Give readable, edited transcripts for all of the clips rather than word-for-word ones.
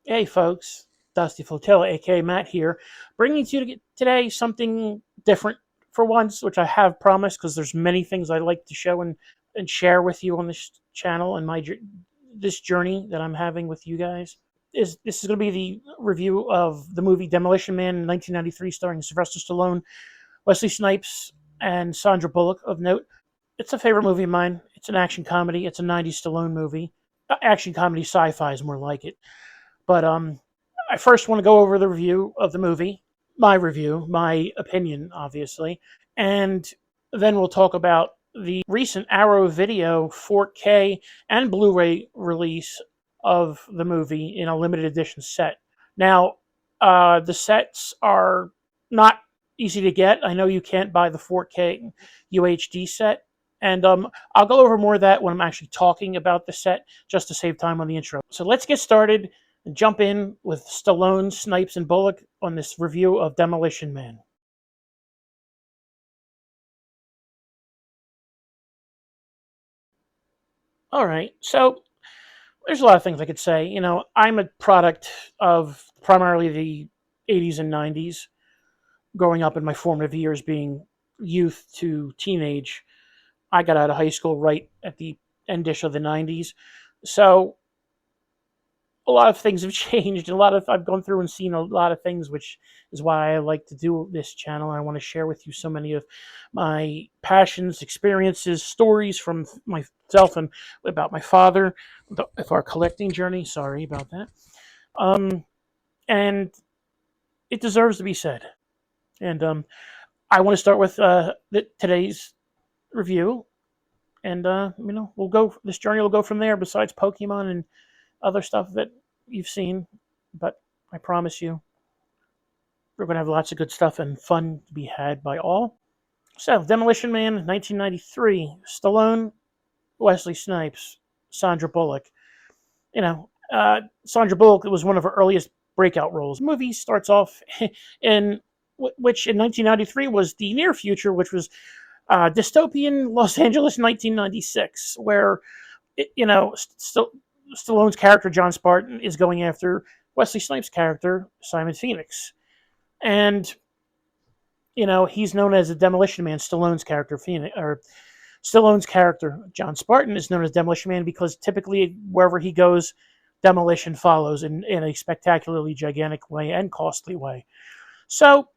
Hey folks, Dusty Flotilla, aka Matt here, bringing to you today something different for once, which I have promised because there's many things I like to show and share with you on this channel and this journey that I'm having with you guys. This is going to be the review of the movie Demolition Man in 1993, starring Sylvester Stallone, Wesley Snipes, and Sandra Bullock. Of note, it's a favorite movie of mine. It's an action comedy. It's a '90s Stallone movie. Action comedy, sci-fi is more like it. But I first want to go over the review of the movie, my review, my opinion, obviously, and then we'll talk about the recent Arrow Video 4K and Blu-ray release of the movie in a limited edition set. Now, the sets are not easy to get. I know you can't buy the 4K UHD set, and I'll go over more of that when I'm actually talking about the set, just to save time on the intro. So let's get started and jump in with Stallone, Snipes, and Bullock on this review of Demolition Man. All right, so there's a lot of things I could say. You know, I'm a product of primarily the 80s and 90s, growing up in my formative years, being youth to teenage. I got out of high school right at the endish of the 90s. So a lot of things have changed. I've gone through and seen a lot of things, which is why I like to do this channel. I want to share with you so many of my passions, experiences, stories from myself and about my father, of our collecting journey. Sorry about that. And it deserves to be said. And I want to start with today's review, and we'll go. This journey will go from there. Besides Pokemon and other stuff that you've seen, but I promise you, we're going to have lots of good stuff and fun to be had by all. So, Demolition Man, 1993, Stallone, Wesley Snipes, Sandra Bullock. Sandra Bullock was one of her earliest breakout roles. The movie starts off in which in 1993 was the near future, which was dystopian Los Angeles 1996, where Stallone's character John Spartan is going after Wesley Snipes' character Simon Phoenix, and he's known as the Demolition Man. Stallone's character John Spartan is known as Demolition Man because typically wherever he goes, demolition follows in a spectacularly gigantic way and costly way. So,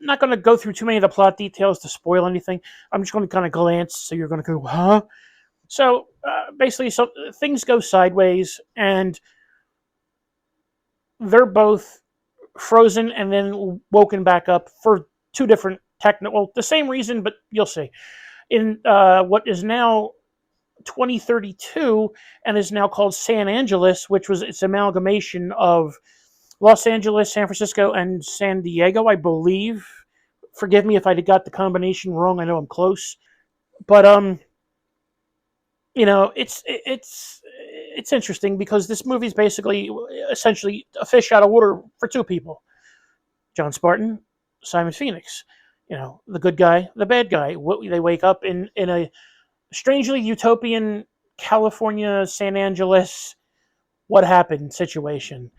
I'm not going to go through too many of the plot details to spoil anything. I'm just going to kind of glance, so you're going to go, huh? So basically, things go sideways, and they're both frozen and then woken back up for two different the same reason, but you'll see. In what is now 2032 and is now called San Angeles, which was its amalgamation of Los Angeles, San Francisco, and San Diego, I believe. Forgive me if I got the combination wrong. I know I'm close, but it's interesting because this movie is basically essentially a fish out of water for two people: John Spartan, Simon Phoenix. The good guy, the bad guy. They wake up in a strangely utopian California, San Angeles, what happened situation.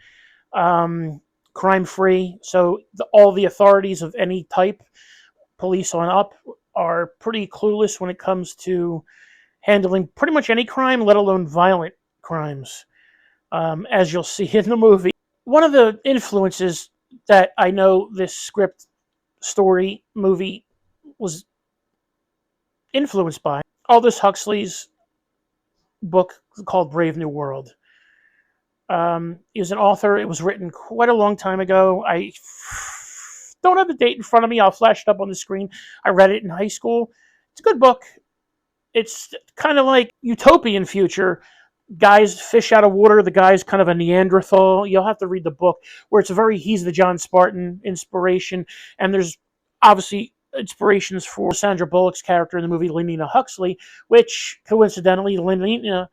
Crime free, so all the authorities of any type, police on up, are pretty clueless when it comes to handling pretty much any crime, let alone violent crimes, as you'll see in the movie. One of the influences that I know this script story movie was influenced by Aldous Huxley's book called Brave New World. He was an author. It was written quite a long time ago. I don't have the date in front of me. I'll flash it up on the screen. I read it in high school. It's a good book. It's kind of like utopian future. Guys fish out of water. The guy's kind of a Neanderthal. You'll have to read the book where he's the John Spartan inspiration. And there's obviously inspirations for Sandra Bullock's character in the movie Lenina Huxley, which coincidentally Lenina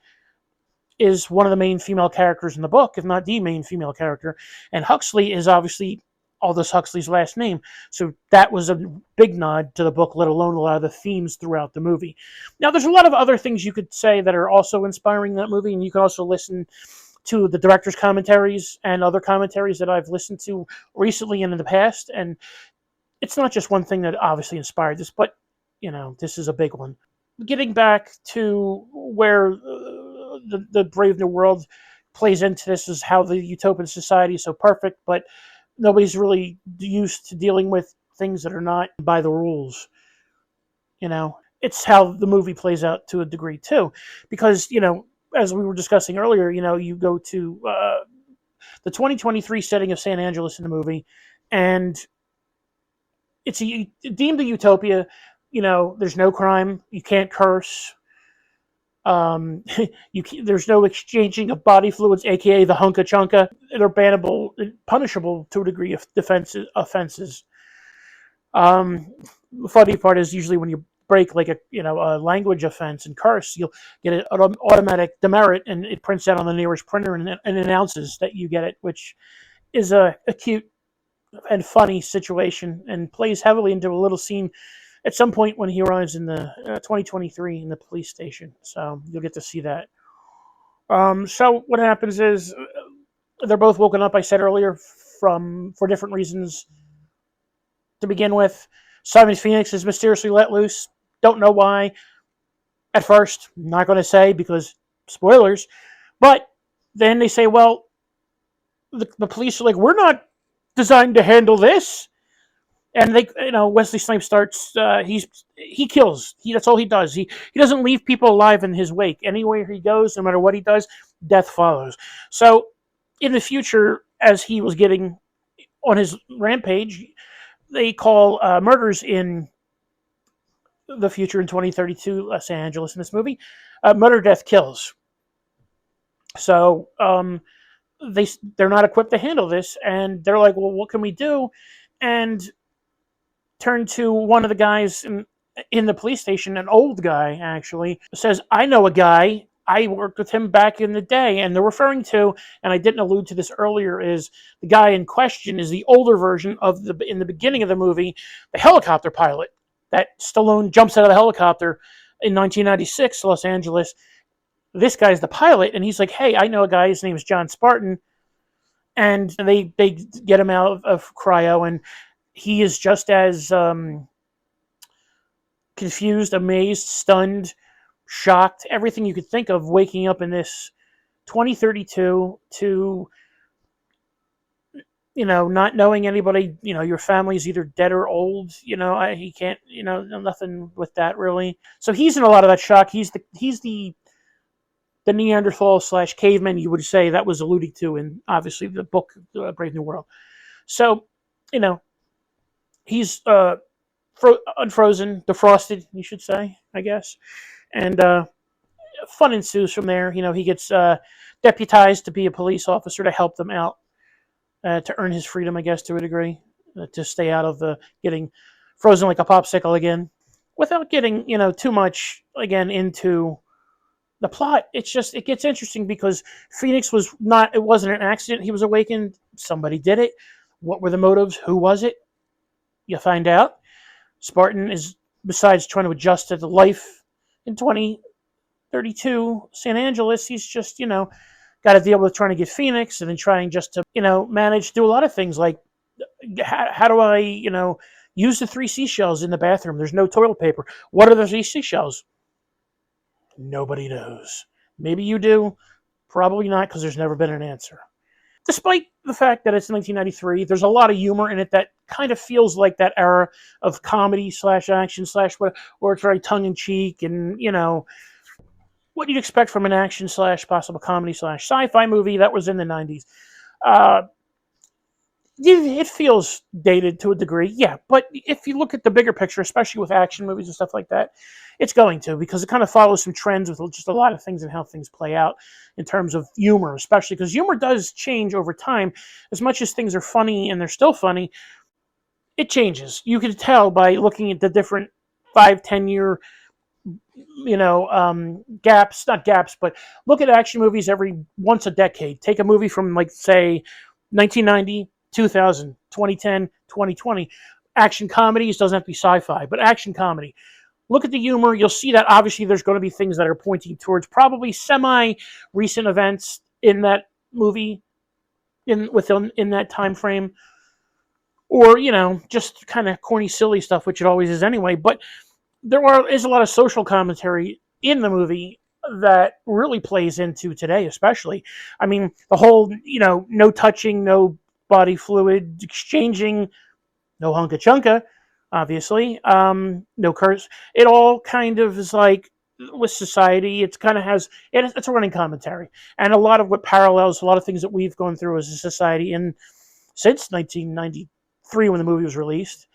is one of the main female characters in the book, if not the main female character. And Huxley is obviously Aldous Huxley's last name. So that was a big nod to the book, let alone a lot of the themes throughout the movie. Now, there's a lot of other things you could say that are also inspiring that movie, and you can also listen to the director's commentaries and other commentaries that I've listened to recently and in the past. And it's not just one thing that obviously inspired this, but, this is a big one. Getting back to where the Brave New World plays into this is how the utopian society is so perfect, but nobody's really used to dealing with things that are not by the rules. It's how the movie plays out to a degree too, because as we were discussing earlier, you go to the 2023 setting of San Angeles in the movie, and it's deemed a utopia. There's no crime, you can't curse, there's no exchanging of body fluids, aka the hunka chunka. They're bannable, punishable to a degree of offenses. The funny part is usually when you break like a language offense and curse, you'll get an automatic demerit, and it prints out on the nearest printer and announces that you get it, which is a cute and funny situation, and plays heavily into a little scene at some point when he arrives in the 2023 in the police station. So you'll get to see that. So what happens is they're both woken up, I said earlier, for different reasons. To begin with, Simon Phoenix is mysteriously let loose. Don't know why. At first, not going to say because spoilers. But then they say, well, the police are like, we're not designed to handle this. And they, Wesley Snipes starts. He kills. That's all he does. He doesn't leave people alive in his wake. Anywhere he goes, no matter what he does, death follows. So, in the future, as he was getting on his rampage, they call murders in the future in 2032 Los Angeles in this movie, murder, death, kills. So they're not equipped to handle this, and they're like, well, what can we do? And turn to one of the guys in the police station, an old guy actually, says, I know a guy. I worked with him back in the day. And they're referring to, and I didn't allude to this earlier, is the guy in question is the older version of in the beginning of the movie, the helicopter pilot that Stallone jumps out of the helicopter in 1996, Los Angeles. This guy's the pilot, and he's like, hey, I know a guy, his name is John Spartan. And they get him out of cryo, and he is just as confused, amazed, stunned, shocked, everything you could think of, waking up in this 2032 to, not knowing anybody. Your family's either dead or old. He can't, nothing with that really. So he's in a lot of that shock. He's the Neanderthal / caveman, you would say, that was alluded to in obviously the book Brave New World. So, he's unfrozen, defrosted, you should say, I guess. And fun ensues from there. He gets deputized to be a police officer to help them out, to earn his freedom, I guess, to a degree, to stay out of the getting frozen like a popsicle again. Without getting, too much, again, into the plot, it gets interesting because Phoenix it wasn't an accident. He was awakened. Somebody did it. What were the motives? Who was it? You find out. Spartan is, besides trying to adjust to the life in 2032 San Angeles, he's just, got to deal with trying to get Phoenix and then trying just to, manage to do a lot of things like, how do I, use the 3 seashells in the bathroom? There's no toilet paper. What are the 3 seashells? Nobody knows. Maybe you do. Probably not, because there's never been an answer. Despite the fact that it's 1993, there's a lot of humor in it that kind of feels like that era of comedy / action / where it's very tongue-in-cheek and, what you'd expect from an action / possible comedy / sci-fi movie that was in the 90s. It feels dated to a degree, yeah, but if you look at the bigger picture, especially with action movies and stuff like that, it's going to, because it kind of follows some trends with just a lot of things and how things play out in terms of humor, especially because humor does change over time. As much as things are funny and they're still funny, it changes. You can tell by looking at the different 5-10 year gaps, not gaps, but look at action movies every once a decade. Take a movie from, like, say, 1990, 2000, 2010, 2020. Action comedies, doesn't have to be sci-fi, but action comedy. Look at the humor. You'll see that obviously there's going to be things that are pointing towards probably semi-recent events in that movie in that time frame, or just kind of corny, silly stuff, which it always is anyway. But is a lot of social commentary in the movie that really plays into today, especially. I mean, the whole no touching, no body fluid exchanging, no hunka chunka, obviously, no curse. It all kind of is like with society. It kind of has it's a running commentary, and a lot of what parallels a lot of things that we've gone through as a society in since 1993 when the movie was released.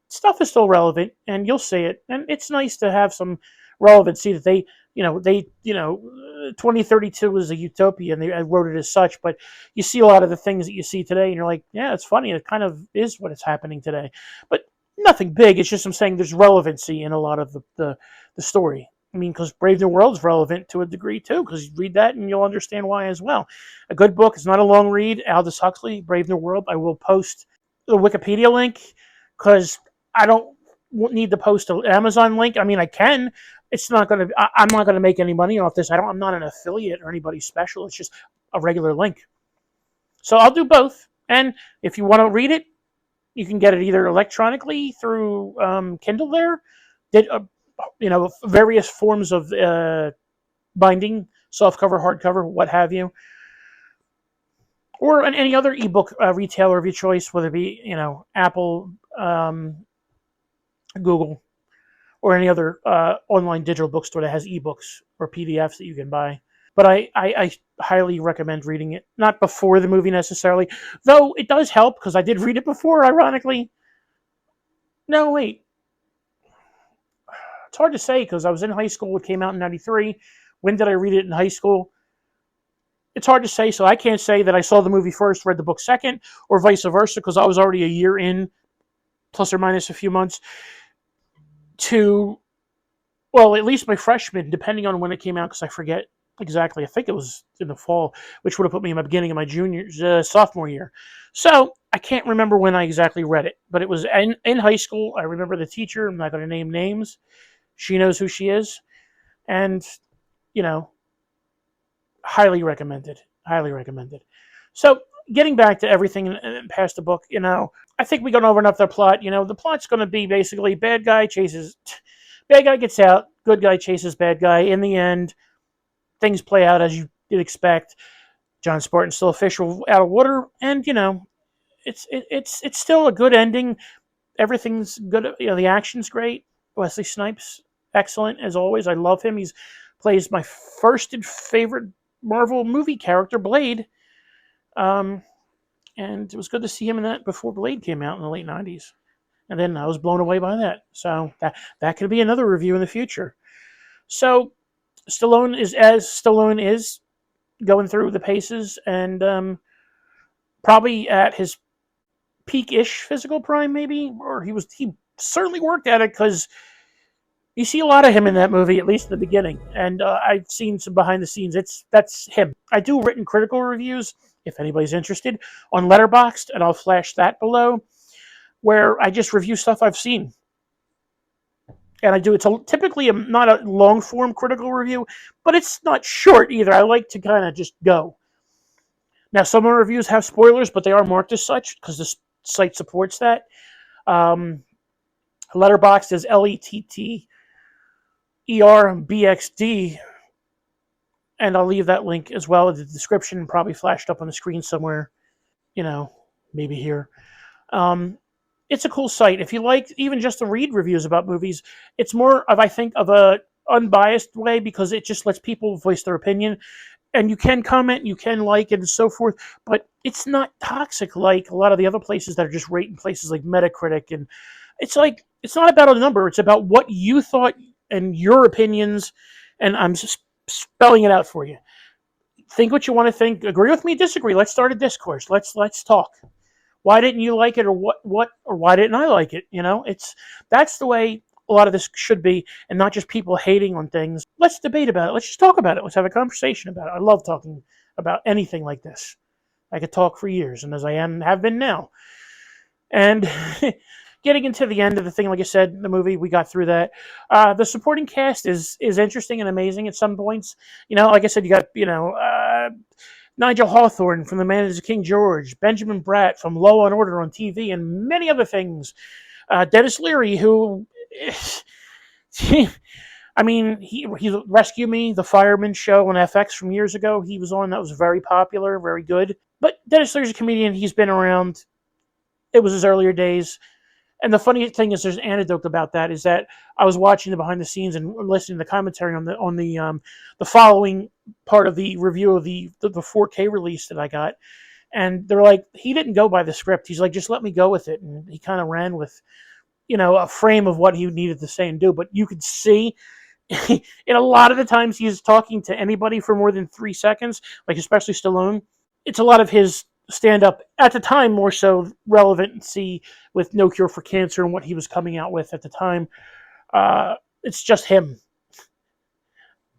Stuff is still relevant, and you'll see it, and it's nice to have some relevancy that they 2032 was a utopia, and I wrote it as such. But you see a lot of the things that you see today, and you're like, yeah, it's funny. It kind of is what is happening today, but nothing big. It's just I'm saying there's relevancy in a lot of the story. I mean, because Brave New World is relevant to a degree too, because you read that and you'll understand why as well. A good book. It's not a long read. Aldous Huxley, Brave New World. I will post the Wikipedia link because I don't need to post an Amazon link. I mean, I can. It's not going to. I'm not going to make any money off this. I'm not an affiliate or anybody special. It's just a regular link. So I'll do both. And if you want to read it, you can get it either electronically through Kindle. There, various forms of binding, softcover, hardcover, what have you, or any other ebook retailer of your choice, whether it be Apple, Google, or any other online digital bookstore that has ebooks or PDFs that you can buy. But I highly recommend reading it. Not before the movie necessarily, though it does help because I did read it before, ironically. No, wait. It's hard to say because I was in high school. It came out in 93. When did I read it in high school? It's hard to say, so I can't say that I saw the movie first, read the book second, or vice versa, because I was already a year in, plus or minus a few months, to, well, at least my freshman, depending on when it came out, because I forget exactly. I think it was in the fall, which would have put me in the beginning of my sophomore year. So I can't remember when I exactly read it, but it was in high school. I remember the teacher. I'm not going to name names. She knows who she is. And, highly recommended. Highly recommended. So getting back to everything and past the book, I think we gone over enough the plot. The plot's going to be basically bad guy gets out, good guy chases bad guy. In the end, things play out as you did expect. John Spartan's still a fish out of water, and it's still a good ending. Everything's good. The action's great. Wesley Snipes, excellent as always. I love him. He's plays my first and favorite Marvel movie character, Blade. And it was good to see him in that before Blade came out in the late 90s. And then I was blown away by that. So that could be another review in the future. So Stallone is going through the paces and probably at his peak-ish physical prime, maybe, or he certainly worked at it because you see a lot of him in that movie, at least in the beginning. And I've seen some behind the scenes. That's him. I do written critical reviews, if anybody's interested, on Letterboxd, and I'll flash that below, where I just review stuff I've seen. And I do, it's typically not a long-form critical review, but it's not short either. I like to kind of just go. Now, some of the reviews have spoilers, but they are marked as such because the site supports that. Letterboxd is LETTERBXD, and I'll leave that link as well in the description, probably flashed up on the screen somewhere, maybe here. It's a cool site. If you like even just to read reviews about movies, it's more of, I think, of a unbiased way because it just lets people voice their opinion. And you can comment, you can like it and so forth, but it's not toxic like a lot of the other places that are just rating places like Metacritic. And it's like, it's not about a number. It's about what you thought and your opinions. And I'm just spelling it out for you. Think what you want to think. Agree with me, disagree. Let's start a discourse. Let's talk. Why didn't you like it, or what, or why didn't I like it? That's the way a lot of this should be, and not just people hating on things. Let's debate about it. Let's just talk about it. Let's have a conversation about it. I love talking about anything like this. I could talk for years, and as I have been now. And getting into the end of the thing, like I said, the movie, we got through that. The supporting cast is interesting and amazing at some points. Like I said, you got Nigel Hawthorne from The Man is King George, Benjamin Bratt from Law and Order on TV, and many other things. Dennis Leary, who, I mean, he Rescue Me, the fireman show on FX from years ago. He was on. That was very popular, very good. But Dennis Leary's a comedian. He's been around. It was his earlier days. And the funny thing is, there's an anecdote about that. Is that I was watching the behind the scenes and listening to the commentary on the following part of the review of the 4K release that I got, and they're like, he didn't go by the script. He's like, just let me go with it, and he kind of ran with, a frame of what he needed to say and do. But you could see, in a lot of the times he's talking to anybody for more than 3 seconds, like especially Stallone. It's a lot of his stand up at the time, more so relevancy with No Cure for Cancer and what he was coming out with at the time. It's just him,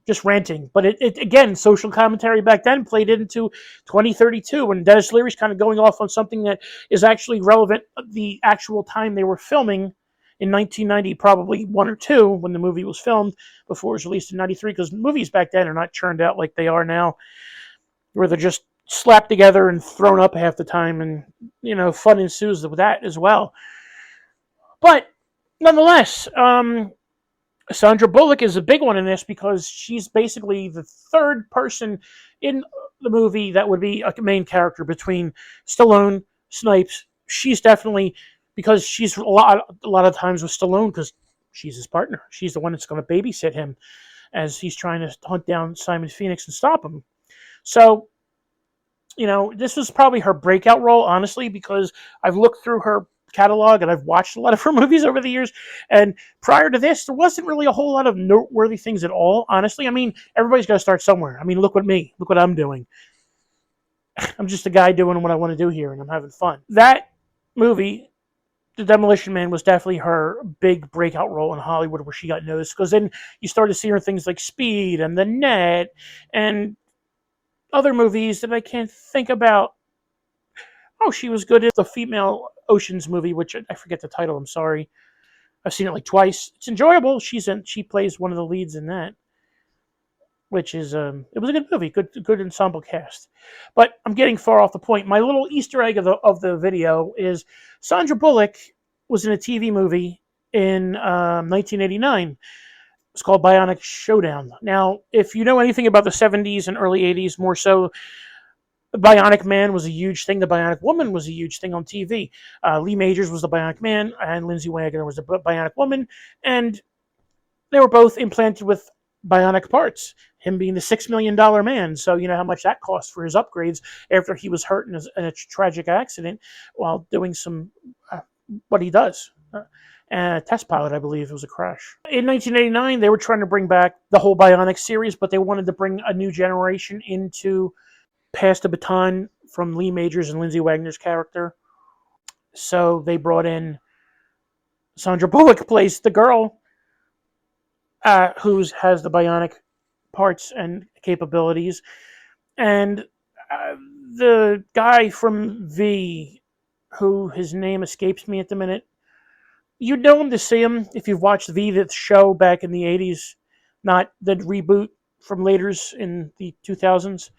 just ranting. But it again, social commentary back then played into 2032 when Dennis Leary's kind of going off on something that is actually relevant the actual time they were filming in 1990, probably 1 or 2 when the movie was filmed before it was released in 93, because movies back then are not churned out like they are now, where they're just slapped together and thrown up half the time, and fun ensues with that as well. But nonetheless, Sandra Bullock is a big one in this because she's basically the third person in the movie that would be a main character between Stallone, Snipes. She's definitely, because she's a lot of times with Stallone because she's his partner. She's the one that's going to babysit him as he's trying to hunt down Simon Phoenix and stop him. So, this was probably her breakout role, honestly, because I've looked through her catalog and I've watched a lot of her movies over the years. And prior to this, there wasn't really a whole lot of noteworthy things at all, honestly. I mean, everybody's got to start somewhere. I mean, look what I'm doing. I'm just a guy doing what I want to do here, and I'm having fun. That movie, The Demolition Man, was definitely her big breakout role in Hollywood where she got noticed, because then you started to see her in things like Speed and The Net and other movies that I can't think about. Oh, she was good at the female Oceans movie, which I forget the title. I'm sorry. I've seen it like twice. It's enjoyable. She plays one of the leads in that, which is it was a good movie, good ensemble cast. But I'm getting far off the point. My little Easter egg of the video is Sandra Bullock was in a TV movie in 1989. It's called Bionic Showdown. Now, if you know anything about the 70s and early 80s, more so, the Bionic Man was a huge thing. The Bionic Woman was a huge thing on TV. Lee Majors was the Bionic Man, and Lindsay Wagner was the Bionic Woman, and they were both implanted with bionic parts. Him being the $6 million man, so you know how much that cost for his upgrades after he was hurt in a tragic accident while doing some what he does. And a test pilot, I believe it was a crash. In 1989, they were trying to bring back the whole Bionic series, but they wanted to bring a new generation into, pass the baton from Lee Majors and Lindsay Wagner's character. So they brought in Sandra Bullock, plays the girl who has the bionic parts and capabilities, and the guy from V, who his name escapes me at the minute. You'd know him to see him if you've watched V, the show back in the 80s, not the reboot from later in the 2000s.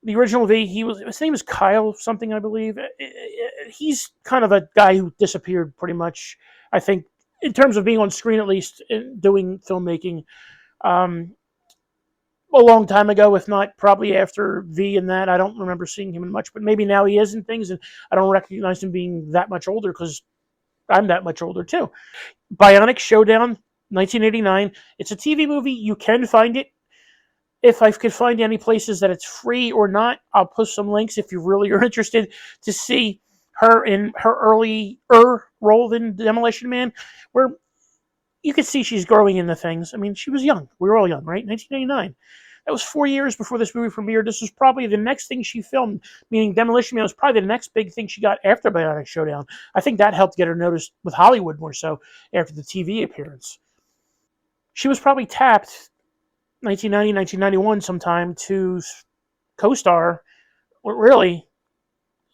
The original V, his name is Kyle something, I believe. He's kind of a guy who disappeared pretty much, I think, in terms of being on screen, at least, doing filmmaking, a long time ago, if not probably after V and that. I don't remember seeing him in much, but maybe now he is in things, and I don't recognize him being that much older because I'm that much older too. Bionic Showdown, 1989. It's a TV movie. You can find it. If I could find any places that it's free or not, I'll post some links if you really are interested to see her in her early role in Demolition Man, where you can see she's growing into things. I mean, she was young. We were all young, right? 1989. That was 4 years before this movie premiered. This was probably the next thing she filmed, meaning Demolition Man was probably the next big thing she got after Bionic Showdown. I think that helped get her noticed with Hollywood more so after the TV appearance. She was probably tapped 1990, 1991 sometime to co-star, or really,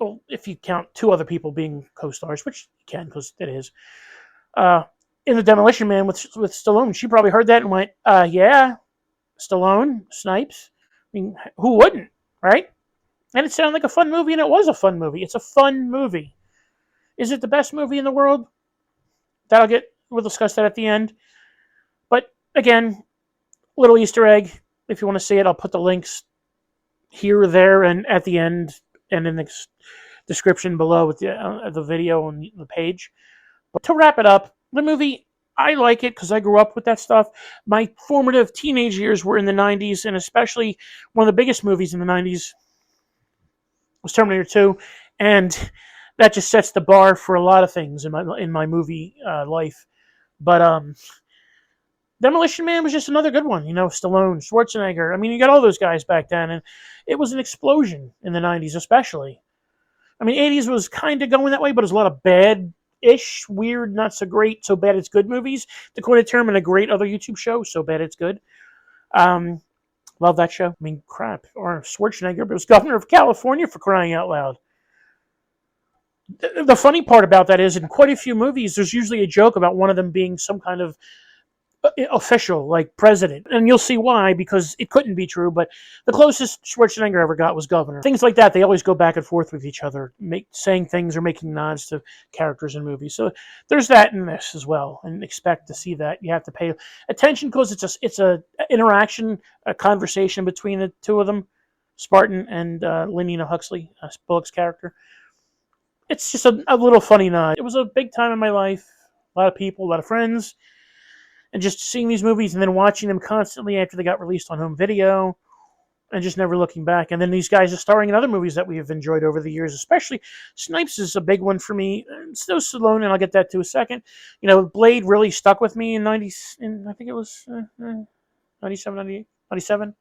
well, if you count 2 other people being co-stars, which you can because it is, in the Demolition Man with Stallone. She probably heard that and went, yeah, Stallone, Snipes. I mean, who wouldn't, right? And it sounded like a fun movie, and it was a fun movie. It's a fun movie. Is it the best movie in the world? We'll discuss that at the end. But again, little Easter egg. If you want to see it, I'll put the links here, there, and at the end, and in the description below with the video on the page. But to wrap it up, the movie, I like it because I grew up with that stuff. My formative teenage years were in the 90s, and especially one of the biggest movies in the 90s was Terminator 2, and that just sets the bar for a lot of things in my movie life. But Demolition Man was just another good one. You know, Stallone, Schwarzenegger. I mean, you got all those guys back then, and it was an explosion in the 90s especially. I mean, 80s was kind of going that way, but there's a lot of bad-ish, weird, not so great, so bad it's good movies, to coin a term in a great other YouTube show, So Bad It's Good. Love that show. I mean, crap. Or Schwarzenegger was governor of California, for crying out loud. The funny part about that is, in quite a few movies, there's usually a joke about one of them being some kind of official, like president. And you'll see why, because it couldn't be true, but the closest Schwarzenegger ever got was governor. Things like that, they always go back and forth with each other, saying things or making nods to characters in movies. So there's that in this as well, and expect to see that. You have to pay attention because it's a interaction, a conversation between the two of them, Spartan and Lenina Huxley, Bullock's character. It's just a little funny nod. It was a big time in my life. A lot of people, a lot of friends. And just seeing these movies and then watching them constantly after they got released on home video and just never looking back. And then these guys are starring in other movies that we have enjoyed over the years, especially Snipes is a big one for me. It's no Stallone, and I'll get that to a second. You know, Blade really stuck with me in I think it was 97, 98, 97.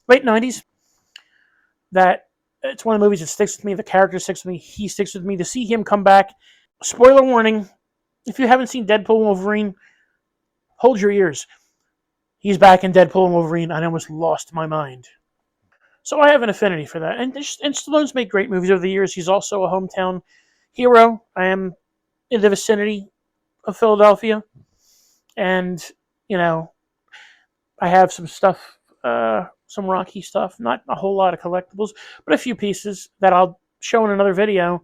Late 90s. That it's one of the movies that sticks with me. The character sticks with me. He sticks with me. To see him come back. Spoiler warning. If you haven't seen Deadpool and Wolverine, hold your ears. He's back in Deadpool and Wolverine. I almost lost my mind. So I have an affinity for that. And Stallone's made great movies over the years. He's also a hometown hero. I am in the vicinity of Philadelphia. And, you know, I have some stuff, some Rocky stuff. Not a whole lot of collectibles, but a few pieces that I'll show in another video.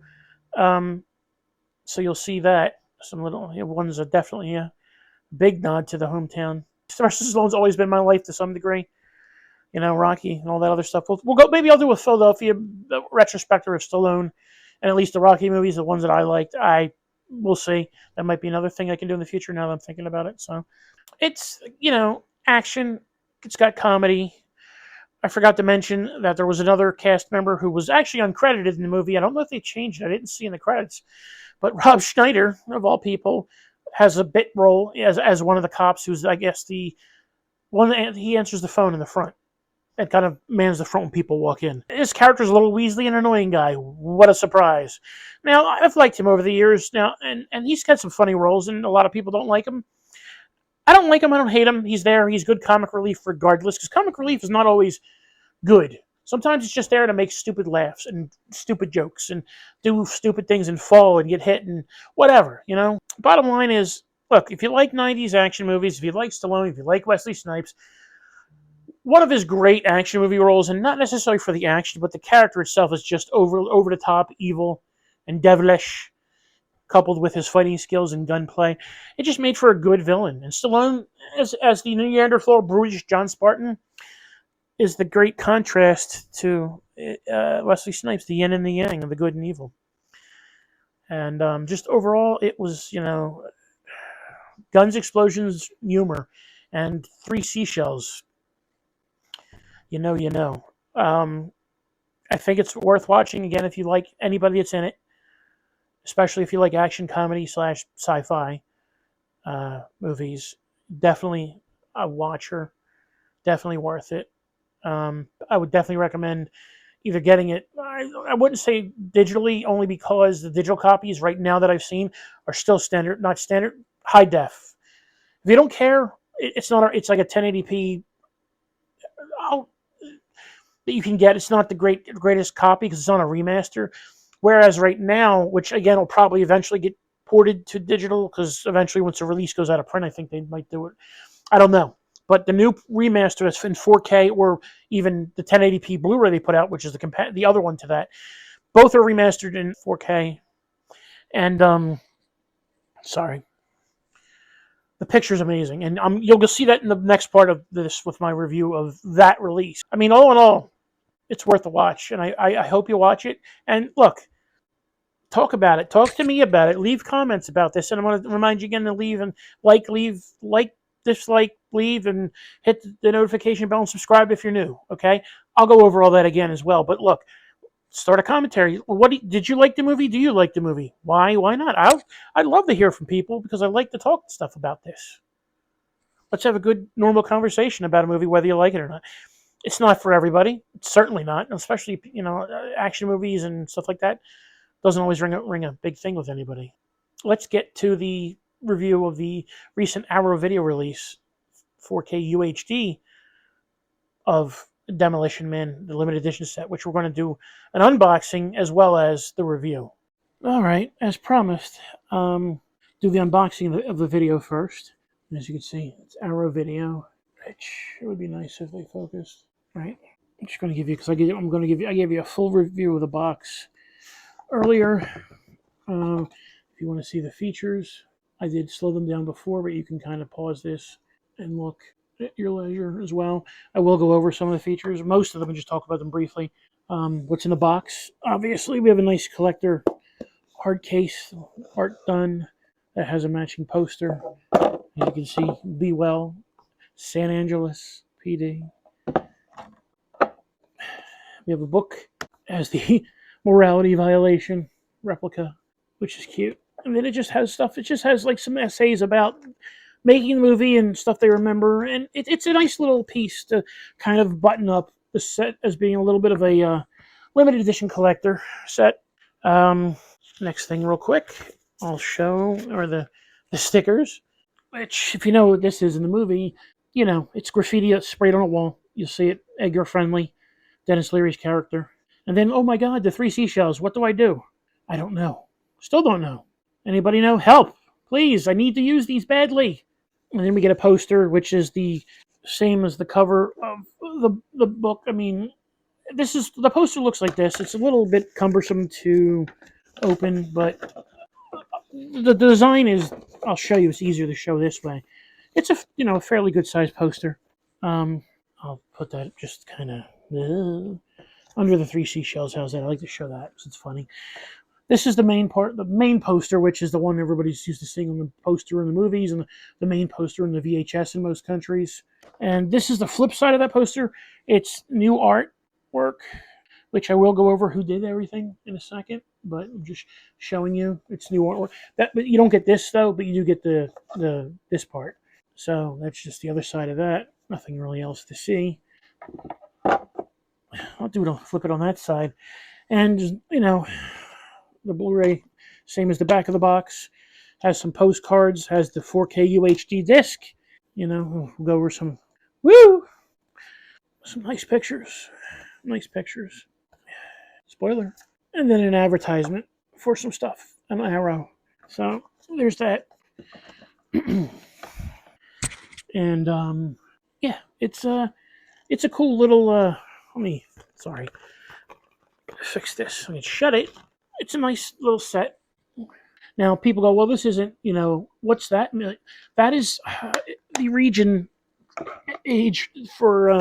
So you'll see that. Some little ones are definitely a big nod to the hometown. Sylvester Stallone's always been my life to some degree. You know, Rocky and all that other stuff. We'll go. Maybe I'll do a Philadelphia retrospective of Stallone, and at least the Rocky movies, the ones that I liked. We'll see. That might be another thing I can do in the future. Now that I'm thinking about it, so it's action. It's got comedy. I forgot to mention that there was another cast member who was actually uncredited in the movie. I don't know if they changed it. I didn't see in the credits. But Rob Schneider, of all people, has a bit role as one of the cops who's, I guess, the one that he answers the phone in the front and kind of mans the front when people walk in. His character's a little Weasley and annoying guy. What a surprise. Now, I've liked him over the years now, and he's got some funny roles, and a lot of people don't like him. I don't like him. I don't hate him. He's there. He's good comic relief regardless, because comic relief is not always good. Sometimes it's just there to make stupid laughs and stupid jokes and do stupid things and fall and get hit and whatever, Bottom line is, look, if you like 90s action movies, if you like Stallone, if you like Wesley Snipes, one of his great action movie roles, and not necessarily for the action, but the character itself is just over the top, evil, and devilish, coupled with his fighting skills and gunplay. It just made for a good villain. And Stallone, as the Neanderthal brutish John Spartan, is the great contrast to Wesley Snipes, the yin and the yang of the good and evil. And just overall, it was, guns, explosions, humor, and 3 seashells. You know. I think it's worth watching, again, if you like anybody that's in it, especially if you like action, comedy / sci-fi movies. Definitely a watcher. Definitely worth it. I would definitely recommend either getting it. I wouldn't say digitally, only because the digital copies right now that I've seen are still not standard, high def. If you don't care, it's like a 1080p that you can get. It's not the greatest copy because it's on a remaster. Whereas right now, which again will probably eventually get ported to digital, because eventually once a release goes out of print, I think they might do it. I don't know. But the new remaster that's in 4K, or even the 1080p Blu-ray they put out, which is the other one to that, both are remastered in 4K. And sorry, the picture's amazing, and you'll see that in the next part of this with my review of that release. I mean, all in all, it's worth a watch, and I hope you watch it. And look, talk about it. Talk to me about it. Leave comments about this, and I want to remind you again to leave and like, dislike, leave, and hit the notification bell and subscribe if you're new. Okay, I'll go over all that again as well. But look, start a commentary. Did you like the movie? Do you like the movie? Why? Why not? I'd love to hear from people because I like to talk stuff about this. Let's have a good, normal conversation about a movie, whether you like it or not. It's not for everybody. It's certainly not, especially action movies and stuff like that. Doesn't always ring a big thing with anybody. Let's get to the review of the recent Arrow Video release, 4K UHD of Demolition Man, the limited edition set, which we're going to do an unboxing as well as the review. All right, as promised, do the unboxing of the video first. And as you can see, it's Arrow Video, which it would be nice if they focused. Right, I'm just going to give you, because I gave you a full review of the box earlier. If you want to see the features, I did slow them down before, but you can kind of pause this and look at your leisure as well. I will go over some of the features, most of them, and just talk about them briefly. What's in the box? Obviously, we have a nice collector hard case, art done, that has a matching poster. As you can see, Be Well, San Angeles PD. We have a book as the morality violation replica, which is cute. And then it just has stuff. It just has like some essays about making the movie and stuff they remember. And it's a nice little piece to kind of button up the set as being a little bit of a limited edition collector set. Next thing real quick, I'll show are the stickers, which if you know what this is in the movie, it's graffiti that's sprayed on a wall. You'll see it, Edgar Friendly, Dennis Leary's character. And then, oh my God, the 3 seashells. What do I do? I don't know. Still don't know. Anybody know? Help, please. I need to use these badly. And then we get a poster, which is the same as the cover of the book. I mean, the poster looks like this. It's a little bit cumbersome to open, but the design is, I'll show you, it's easier to show this way. It's a fairly good sized poster. I'll put that just kind of under the 3 seashells. How's that? I like to show that because it's funny. This is the main part, the main poster, which is the one everybody's used to seeing on the poster in the movies and the main poster in the VHS in most countries. And this is the flip side of that poster. It's new artwork, which I will go over who did everything in a second, but I'm just showing you it's new artwork. But you don't get this though, but you do get this part. So that's just the other side of that. Nothing really else to see. I'll flip it on that side. And, the Blu-ray, same as the back of the box, has some postcards, has the 4K UHD disc. We'll go over some nice pictures. Nice pictures. Spoiler. And then an advertisement for some stuff, an Arrow. So there's that. And yeah, it's a cool little. Sorry, fix this. Let me shut it. It's a nice little set. Now people go, well, this isn't. What's that? That is the region age for.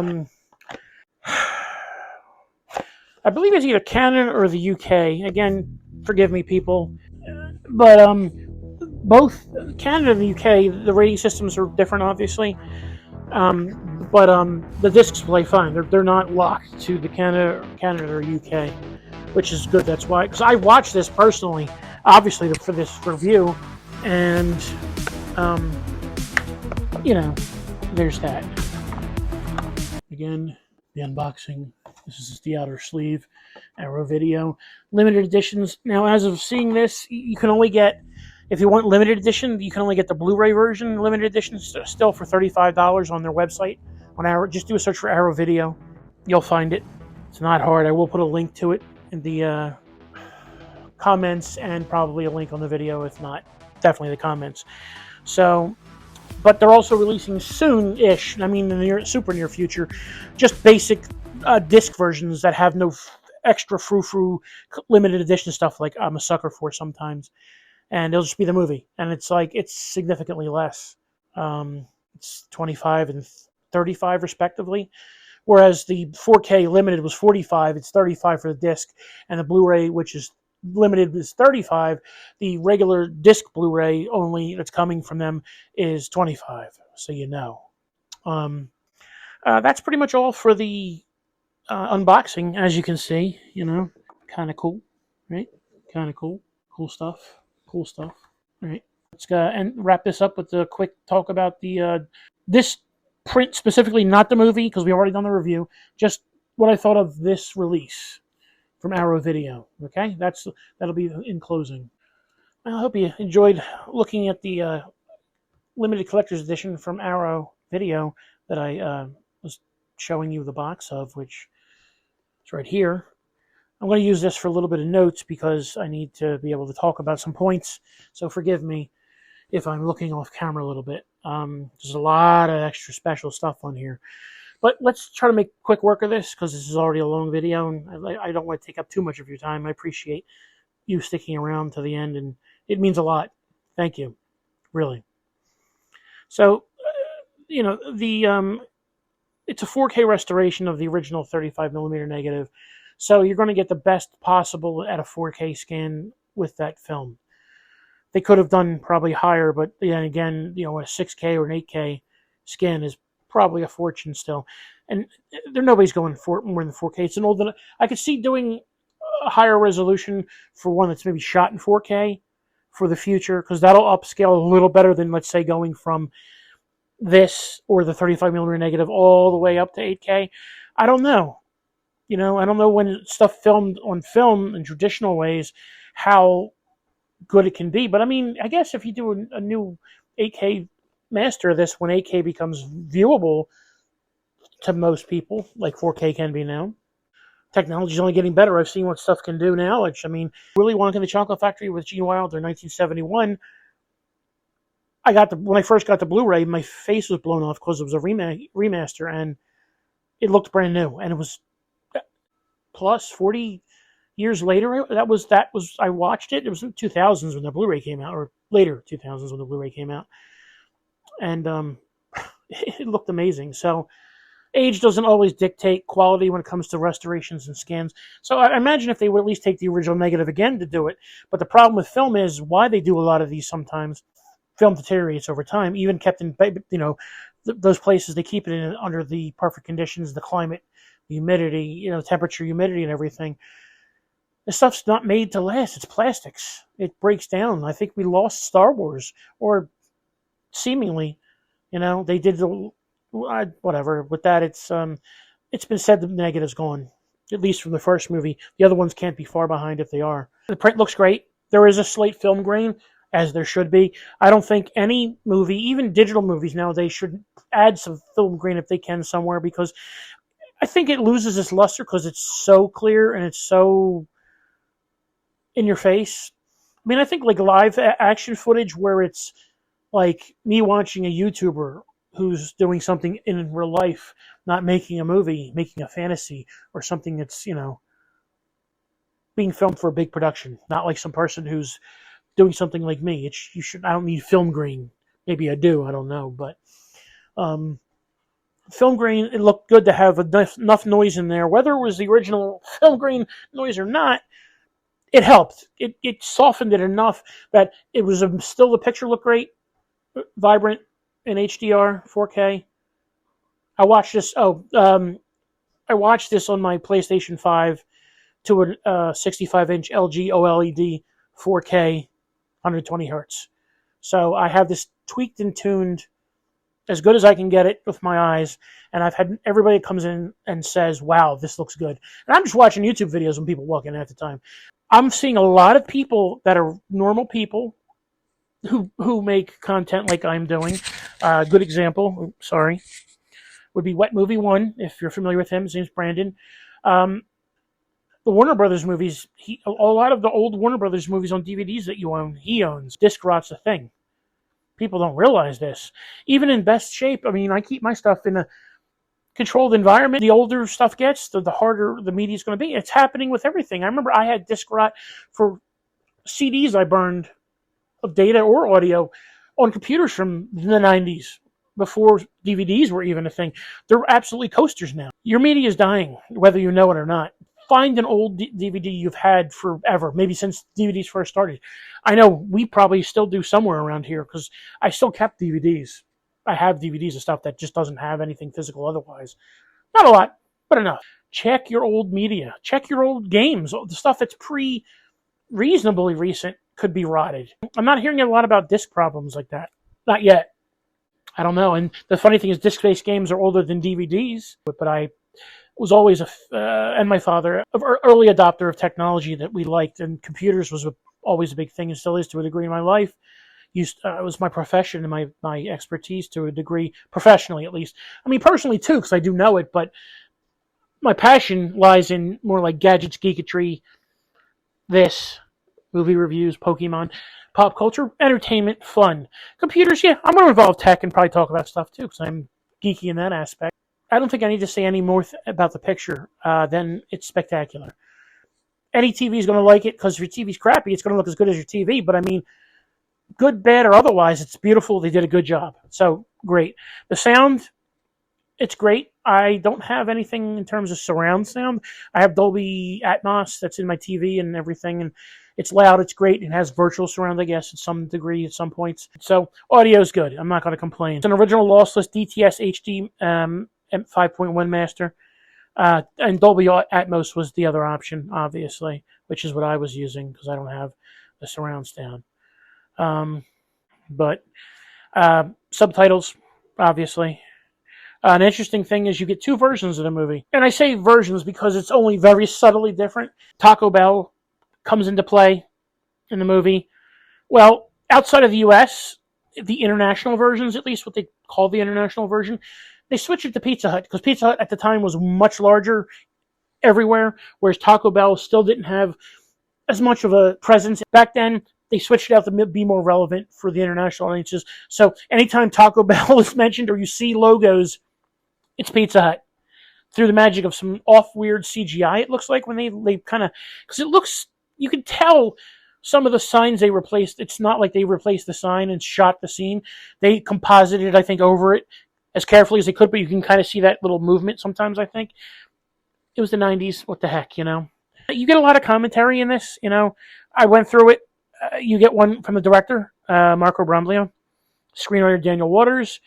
I believe it's either Canada or the UK. Again, forgive me, people, but both Canada and the UK, the rating systems are different, obviously. But the discs play fine. They're not locked to the Canada or UK, which is good. That's why, because I watched this personally, obviously for this review, and there's that. Again, the unboxing. This is just the outer sleeve. Arrow Video limited editions. Now, as of seeing this, you can only get. If you want limited edition, you can only get the Blu-ray version, limited edition, still for $35 on their website. On Arrow, just do a search for Arrow Video. You'll find it. It's not hard. I will put a link to it in the comments and probably a link on the video, if not, definitely the comments. So but they're also releasing soon-ish, I mean in the super near future, just basic disc versions that have no extra frou-frou limited edition stuff like I'm a sucker for sometimes. And it'll just be the movie. And it's like, it's significantly less. It's 25 and 35 respectively. Whereas the 4K limited was 45, it's 35 for the disc. And the Blu-ray, which is limited, is 35. The regular disc Blu-ray only that's coming from them is 25. So you know. That's pretty much all for the unboxing, as you can see. You know, kind of cool, right? Kind of cool. Cool stuff. Cool stuff. All right. Let's go and wrap this up with a quick talk about the this print specifically, not the movie, because we've already done the review. Just what I thought of this release from Arrow Video. Okay, that'll be in closing. I hope you enjoyed looking at the limited collector's edition from Arrow Video that I was showing you the box of, which is right here. I'm going to use this for a little bit of notes because I need to be able to talk about some points. So forgive me if I'm looking off camera a little bit. There's a lot of extra special stuff on here. But let's try to make quick work of this because this is already a long video and I don't want to take up too much of your time. I appreciate you sticking around to the end and it means a lot. Thank you. Really. So, you know, it's a 4K restoration of the original 35mm negative. So you're going to get the best possible at a 4K scan with that film. They could have done probably higher, but then again, you know, a 6K or an 8K scan is probably a fortune still. And nobody's going for more than 4K. It's an old. I could see doing a higher resolution for one that's maybe shot in 4K for the future, because that'll upscale a little better than, let's say, going from this or the 35mm negative all the way up to 8K. I don't know. You know, I don't know when stuff filmed on film in traditional ways, how good it can be. But I mean, I guess if you do a new 8K master of this, when 8K becomes viewable to most people, like 4K can be now, technology's only getting better. I've seen what stuff can do now. Which, I mean, Willy Wonka and the Chocolate Factory with Gene Wilder in 1971. When I first got the Blu-ray, my face was blown off because it was a remaster, and it looked brand new, and it was plus 40 years later. That was I watched it. It was in the 2000s when the Blu-ray came out, or later 2000s when the Blu-ray came out, and it looked amazing. So age doesn't always dictate quality when it comes to restorations and scans. So I imagine if they would at least take the original negative again to do it. But the problem with film is why they do a lot of these sometimes. Film deteriorates over time, even kept in, you know, those places they keep it in under the perfect conditions, the climate, the humidity, you know, temperature, humidity, and everything. This stuff's not made to last. It's plastics. It breaks down. I think we lost Star Wars, or seemingly, you know, they did the whatever with that. It's been said the negative's gone, at least from the first movie. The other ones can't be far behind if they are. The print looks great. There is a slight film grain, as there should be. I don't think any movie, even digital movies nowadays, should add some film grain if they can somewhere, because I think it loses its luster because it's so clear and it's so in your face. I mean, I think like live action footage where it's like me watching a YouTuber who's doing something in real life, not making a movie, making a fantasy or something that's, you know, being filmed for a big production, not like some person who's doing something like me. I don't need film grain. Maybe I do. I don't know. But film grain, it looked good to have enough noise in there. Whether it was the original film grain noise or not, it helped. It softened it enough that it was still, the picture looked great, vibrant in HDR, 4K. I watched this. I watched this on my PlayStation 5 to a 65-inch LG OLED 4K, 120 hertz. So I have this tweaked and tuned as good as I can get it with my eyes, and I've had everybody that comes in and says, wow, this looks good. And I'm just watching YouTube videos when people walk in at the time. I'm seeing a lot of people that are normal people who make content like I'm doing. A good example, would be Wet Movie 1, if you're familiar with him. His name's Brandon. The Warner Brothers movies, a lot of the old Warner Brothers movies on DVDs that you own, he owns. Disc rot's a thing. People don't realize this. Even in best shape, I mean, I keep my stuff in a controlled environment. The older stuff gets, the harder the media is going to be. It's happening with everything. I remember I had disc rot for CDs I burned of data or audio on computers from the 90s, before DVDs were even a thing. They're absolutely coasters now. Your media is dying, whether you know it or not. Find an old DVD you've had forever, maybe since DVDs first started. I know we probably still do somewhere around here, because I still kept DVDs. I have DVDs of stuff that just doesn't have anything physical otherwise. Not a lot, but enough. Check your old media. Check your old games. The stuff that's reasonably recent could be rotted. I'm not hearing a lot about disc problems like that. Not yet. I don't know. And the funny thing is, disc-based games are older than DVDs. But I was always and my father, an early adopter of technology that we liked, and computers was always a big thing, and still is to a degree in my life. It was my profession and my expertise to a degree, professionally at least. I mean, personally too, because I do know it, but my passion lies in more like gadgets, geeketry, movie reviews, Pokemon, pop culture, entertainment, fun. Computers, yeah, I'm going to involve tech and probably talk about stuff too, because I'm geeky in that aspect. I don't think I need to say any more about the picture than it's spectacular. Any TV is going to like it, because if your TV's crappy, it's going to look as good as your TV. But I mean, good, bad, or otherwise, it's beautiful. They did a good job. So, great. The sound, it's great. I don't have anything in terms of surround sound. I have Dolby Atmos that's in my TV and everything, and it's loud, it's great. It has virtual surround, I guess, to some degree at some points. So, audio is good. I'm not going to complain. It's an original lossless DTS HD 5.1 master. And Dolby Atmos was the other option, obviously, which is what I was using, because I don't have the surround sound. But subtitles, obviously. An interesting thing is you get two versions of the movie. And I say versions because it's only very subtly different. Taco Bell comes into play in the movie. Well, outside of the US, the international versions, at least what they call the international version, they switched it to Pizza Hut, because Pizza Hut at the time was much larger everywhere, whereas Taco Bell still didn't have as much of a presence. Back then, they switched it out to be more relevant for the international audiences. So anytime Taco Bell is mentioned or you see logos, it's Pizza Hut. Through the magic of some weird CGI, it looks like, when they kind of, because it looks, you can tell some of the signs they replaced. It's not like they replaced the sign and shot the scene. They composited, I think, over it as carefully as they could, but you can kind of see that little movement sometimes, I think. It was the 90s. What the heck, you know? You get a lot of commentary in this, you know. I went through it. You get one from the director, Marco Brambilla, screenwriter Daniel Waters.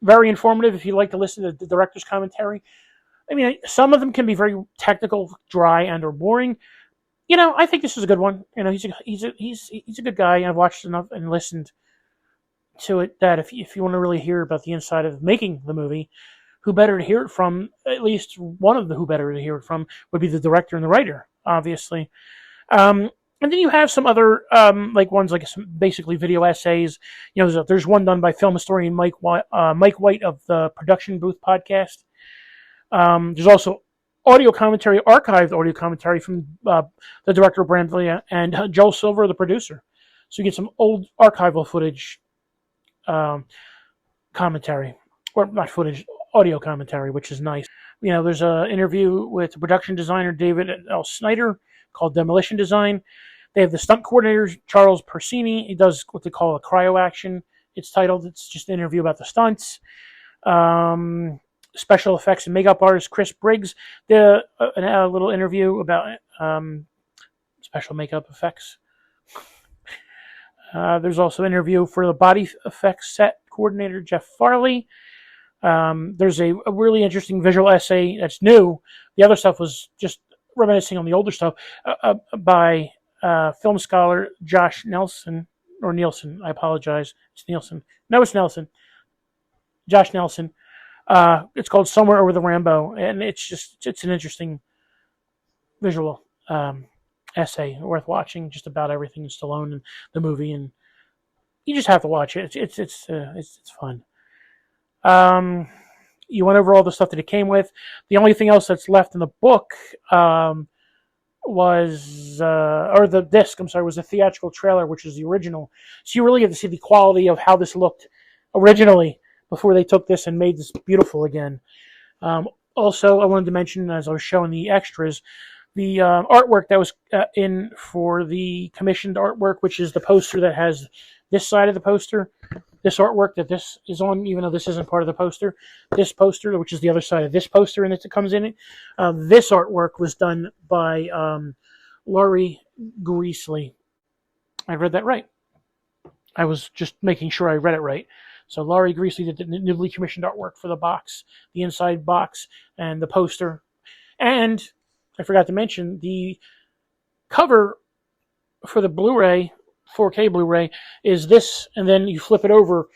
Very informative if you like to listen to the director's commentary. I mean, some of them can be very technical, dry, and or boring. You know, I think this is a good one. You know, he's a good guy. I've watched enough and listened to it that if you want to really hear about the inside of making the movie, who better to hear it from? At least one of the who better to hear it from would be the director and the writer, obviously. And then you have some other like ones like some basically video essays. You know, there's one done by film historian Mike White of the Production Booth podcast. There's also audio commentary, archived audio commentary from the director of Brant and Joel Silver, the producer. So you get some old archival footage commentary, or not footage, audio commentary, which is nice. You know, there's an interview with production designer David L. Snyder called Demolition Design. They have the stunt coordinator, Charles Persini. He does what they call a cryo action. It's titled. It's just an interview about the stunts. Special effects and makeup artist Chris Briggs did a little interview about special makeup effects. There's also an interview for the body effects set coordinator Jeff Farley. There's a really interesting visual essay that's new. The other stuff was just reminiscing on the older stuff by film scholar Josh Nelson, or Nielsen. I apologize. It's Nielsen. No, it's Nelson. Josh Nelson. It's called Somewhere Over the Rainbow, and it's an interesting visual essay worth watching, just about everything Stallone and the movie, and you just have to watch it. It's fun. You went over all the stuff that it came with. The only thing else that's left in the book was, or the disc, I'm sorry, was the theatrical trailer, which is the original. So you really get to see the quality of how this looked originally before they took this and made this beautiful again. Also, I wanted to mention, as I was showing the extras, the artwork that was in for the commissioned artwork, which is the poster that has this side of the poster, this artwork that this is on, even though this isn't part of the poster, this poster, which is the other side of this poster, and it comes in it. This artwork was done by Laurie Greasley. I read that right. I was just making sure I read it right. So Laurie Greasley did the newly commissioned artwork for the box, the inside box, and the poster. And I forgot to mention the cover for the Blu-ray, 4K Blu-ray, is this, and then you flip it over,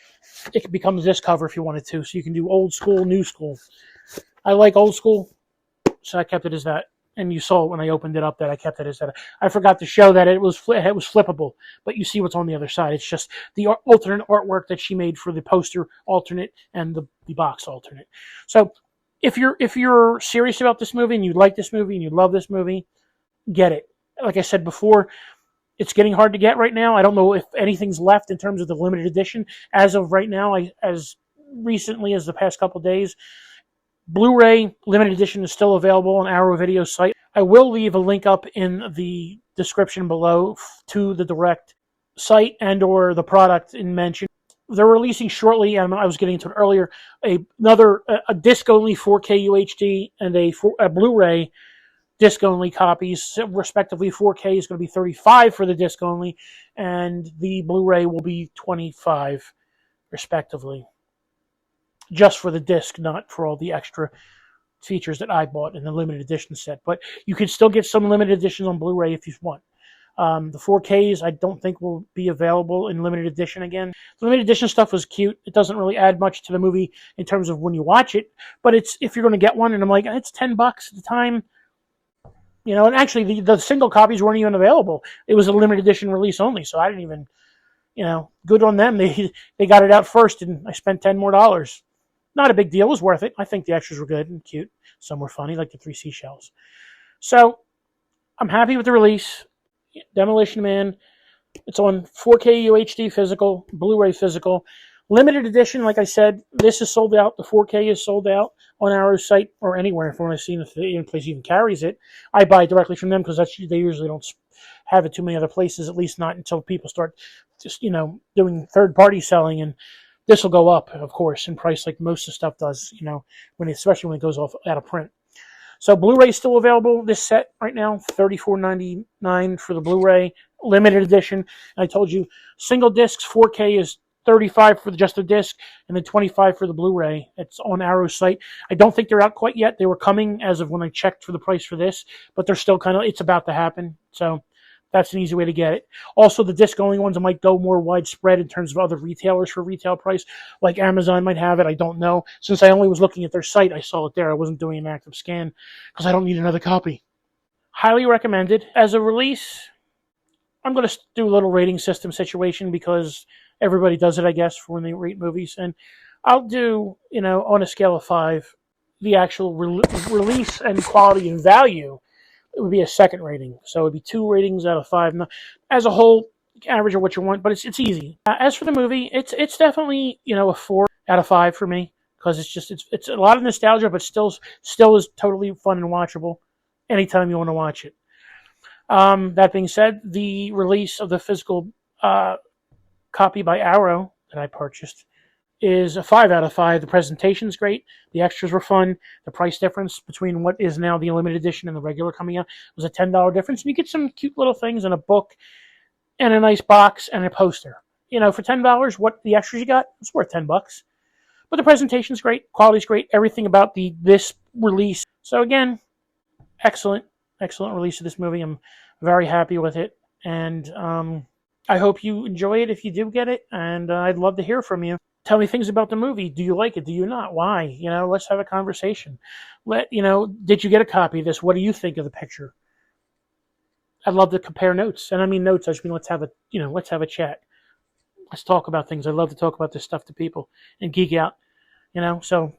it becomes this cover if you wanted to. So you can do old school, new school. I like old school, so I kept it as that. And you saw it when I opened it up that I kept it as that. I forgot to show that it was flippable, but you see what's on the other side. It's just the alternate artwork that she made for the poster alternate and the box alternate. So if you're serious about this movie and you like this movie and you love this movie, get it. Like I said before, it's getting hard to get right now. I don't know if anything's left in terms of the limited edition. As of right now, as recently as the past couple days, Blu-ray limited edition is still available on Arrow Video's site. I will leave a link up in the description below to the direct site and or the product in mention. They're releasing shortly, and I was getting into it earlier, another disc-only 4K UHD and a Blu-ray disc-only copies, respectively. 4K is going to be $35 for the disc-only, and the Blu-ray will be $25, respectively. Just for the disc, not for all the extra features that I bought in the limited edition set. But you can still get some limited editions on Blu-ray if you want. The 4Ks I don't think will be available in limited edition again. The limited edition stuff was cute. It doesn't really add much to the movie in terms of when you watch it. But it's if you're going to get one, and I'm like, it's $10 at the time. You know, and actually the single copies weren't even available. It was a limited edition release only, so I didn't even, good on them. They got it out first, and I spent $10 more. Not a big deal. It was worth it. I think the extras were good and cute. Some were funny, like the 3 seashells. So I'm happy with the release. Demolition Man. It's on 4K UHD physical, Blu-ray physical. Limited edition, like I said, this is sold out. The 4K is sold out on our site or anywhere. If I've seen if any place even carries it, I buy it directly from them because they usually don't have it too many other places, at least not until people start just, doing third-party selling, and this will go up, of course, in price like most of the stuff does, especially when it goes off out of print. So Blu-ray is still available. This set right now, $34.99 for the Blu-ray, limited edition. And I told you, single discs, 4K is $35 for just the disc, and then $25 for the Blu-ray. It's on Arrow's site. I don't think they're out quite yet. They were coming as of when I checked for the price for this, but they're still it's about to happen. So that's an easy way to get it. Also, the disc-only ones might go more widespread in terms of other retailers for retail price. Like Amazon might have it. I don't know. Since I only was looking at their site, I saw it there. I wasn't doing an active scan because I don't need another copy. Highly recommended. As a release, I'm going to do a little rating system situation because everybody does it, I guess, for when they rate movies. And I'll do, on a scale of 5, the actual release and quality and value. It would be a second rating. So it would be 2 ratings out of 5. As a whole, average of what you want, but it's easy. As for the movie, it's definitely, a 4 out of 5 for me because it's a lot of nostalgia, but still is totally fun and watchable anytime you want to watch it. That being said, the release of the physical copy by Arrow that I purchased is a 5 out of 5. The presentation's great. The extras were fun. The price difference between what is now the limited edition and the regular coming out was a $10 difference. And you get some cute little things in a book and a nice box and a poster. For $10, what the extras you got, it's worth $10. But the presentation's great. Quality's great. Everything about this release. So again, excellent release of this movie. I'm very happy with it. And I hope you enjoy it if you do get it. And I'd love to hear from you. Tell me things about the movie. Do you like it? Do you not? Why? Let's have a conversation. Did you get a copy of this? What do you think of the picture? I'd love to compare notes. And I mean notes, I just mean let's have a chat. Let's talk about things. I love to talk about this stuff to people and geek out. So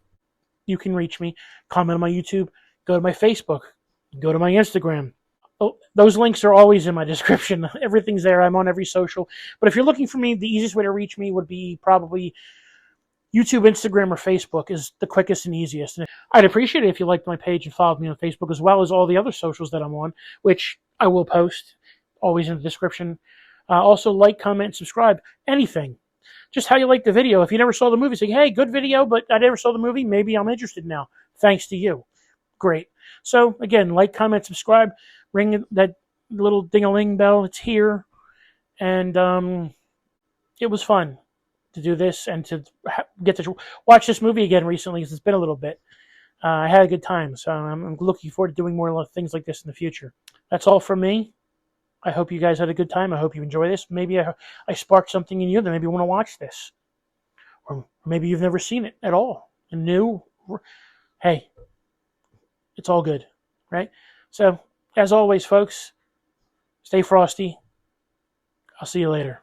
you can reach me, comment on my YouTube, go to my Facebook, go to my Instagram. Oh, those links are always in my description. Everything's there. I'm on every social. But if you're looking for me, the easiest way to reach me would be probably YouTube, Instagram, or Facebook is the quickest and easiest. And I'd appreciate it if you liked my page and followed me on Facebook, as well as all the other socials that I'm on, which I will post, always in the description. Also, like, comment, subscribe, anything. Just how you like the video. If you never saw the movie, say, hey, good video, but I never saw the movie. Maybe I'm interested now. Thanks to you. Great. So, again, like, comment, subscribe. Ring that little ding-a-ling bell. It's here. And it was fun to do this and to get to watch this movie again recently, because it's been a little bit. I had a good time, so I'm looking forward to doing more things like this in the future. That's all from me. I hope you guys had a good time. I hope you enjoy this. Maybe I sparked something in you that maybe you want to watch this. Or maybe you've never seen it at all and new. Hey, it's all good, right? So, as always, folks, stay frosty. I'll see you later.